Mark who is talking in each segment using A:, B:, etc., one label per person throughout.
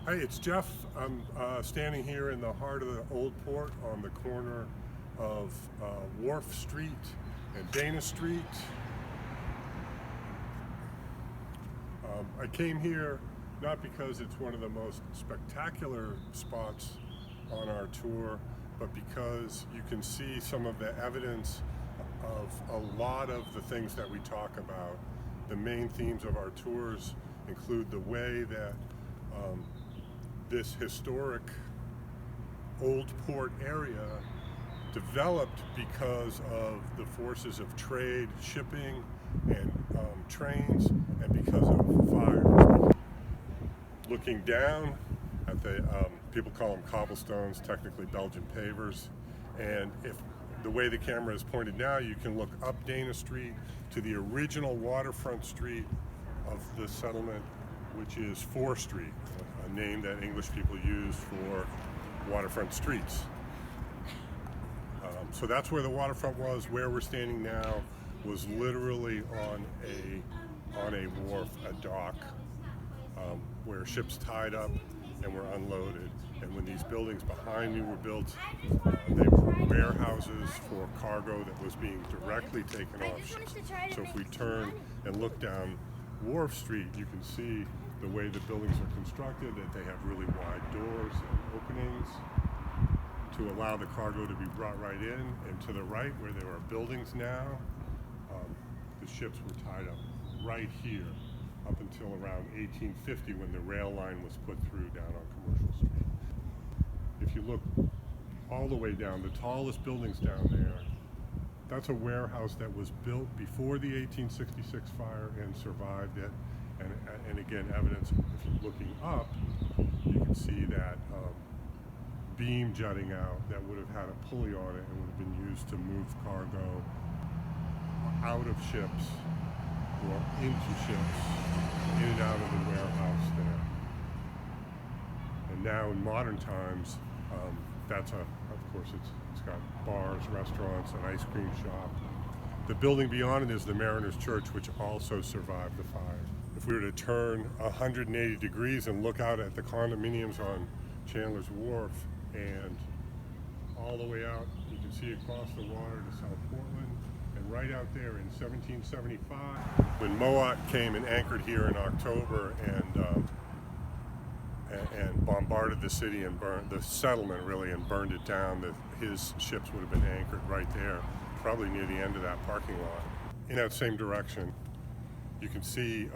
A: Hi, it's Jeff. I'm standing here in the heart of the Old Port on the corner of Wharf Street and Dana Street. I came here not because it's one of the most spectacular spots on our tour, but because you can see some of the evidence of a lot of the things that we talk about. The main themes of our tours include the way that this historic Old Port area developed because of the forces of trade, shipping, and trains, and because of fires. Looking down at the, people call them cobblestones, technically Belgian pavers, and if the way the camera is pointed now, you can look up Dana Street to the original waterfront street of the settlement, which is 4th Street, a name that English people use for waterfront streets. So that's where the waterfront was. Where we're standing now was literally on a wharf, a dock, where ships tied up and were unloaded. And when these buildings behind me were built, they were warehouses for cargo that was being directly taken off ships. So if we turn and look down Wharf Street, you can see the way the buildings are constructed, that they have really wide doors and openings to allow the cargo to be brought right in. And to the right, where there are buildings now, the ships were tied up right here up until around 1850 when the rail line was put through down on Commercial Street. If you look all the way down, the tallest buildings down there, that's a warehouse that was built before the 1866 fire and survived it. And again, evidence, if you're looking up, you can see that beam jutting out that would have had a pulley on it and would have been used to move cargo out of ships or into ships, in and out of the warehouse there. And now in modern times, of course, it's got bars, restaurants, an ice cream shop. The building beyond it is the Mariners Church, which also survived the fire. If we were to turn 180 degrees and look out at the condominiums on Chandler's Wharf and all the way out, you can see across the water to South Portland. And right out there in 1775, when Moat came and anchored here in October and bombarded the city and burned the settlement really and burned it down, his ships would have been anchored right there, probably near the end of that parking lot. In that same direction, you can see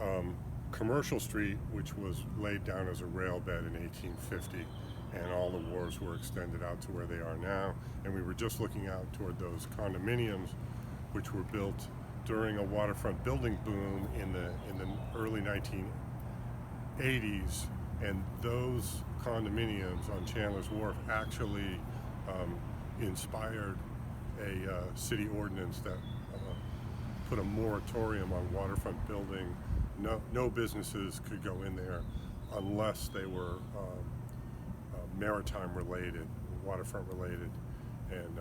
A: Commercial Street, which was laid down as a rail bed in 1850, and all the wharves were extended out to where they are now. And we were just looking out toward those condominiums, which were built during a waterfront building boom in the early 1980s. And those condominiums on Chandler's Wharf actually inspired a city ordinance that put a moratorium on waterfront building. No businesses could go in there unless they were maritime related, waterfront related. And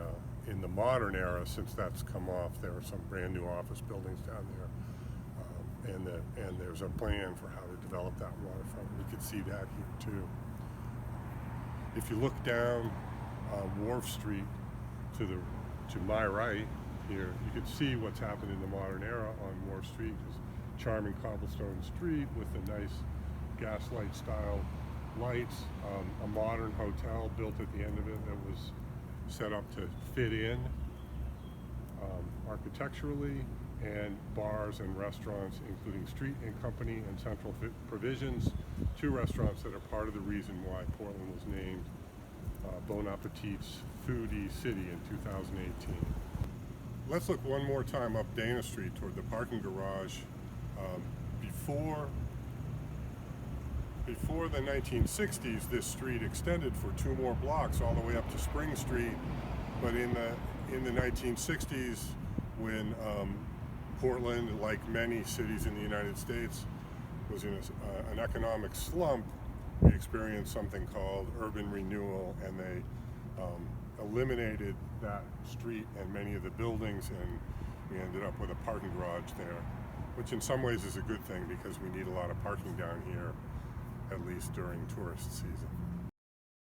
A: in the modern era, since that's come off, there are some brand new office buildings down there. And there's a plan for how to develop that waterfront. We could see that here too. If you look down Wharf Street to my right here, you can see what's happened in the modern era on Wharf Street. This charming cobblestone street with the nice gaslight style lights, a modern hotel built at the end of it that was set up to fit in architecturally, and bars and restaurants, including Street and Company and Central Provisions, 2 restaurants that are part of the reason why Portland was named Bon Appetit's Foodie City in 2018. Let's look one more time up Dana Street toward the parking garage. Before the 1960s, this street extended for 2 more blocks all the way up to Spring Street. But in the 1960s, when Portland, like many cities in the United States, was in an economic slump, we experienced something called urban renewal, and they eliminated that street and many of the buildings, and we ended up with a parking garage there, which in some ways is a good thing because we need a lot of parking down here. at least during tourist season.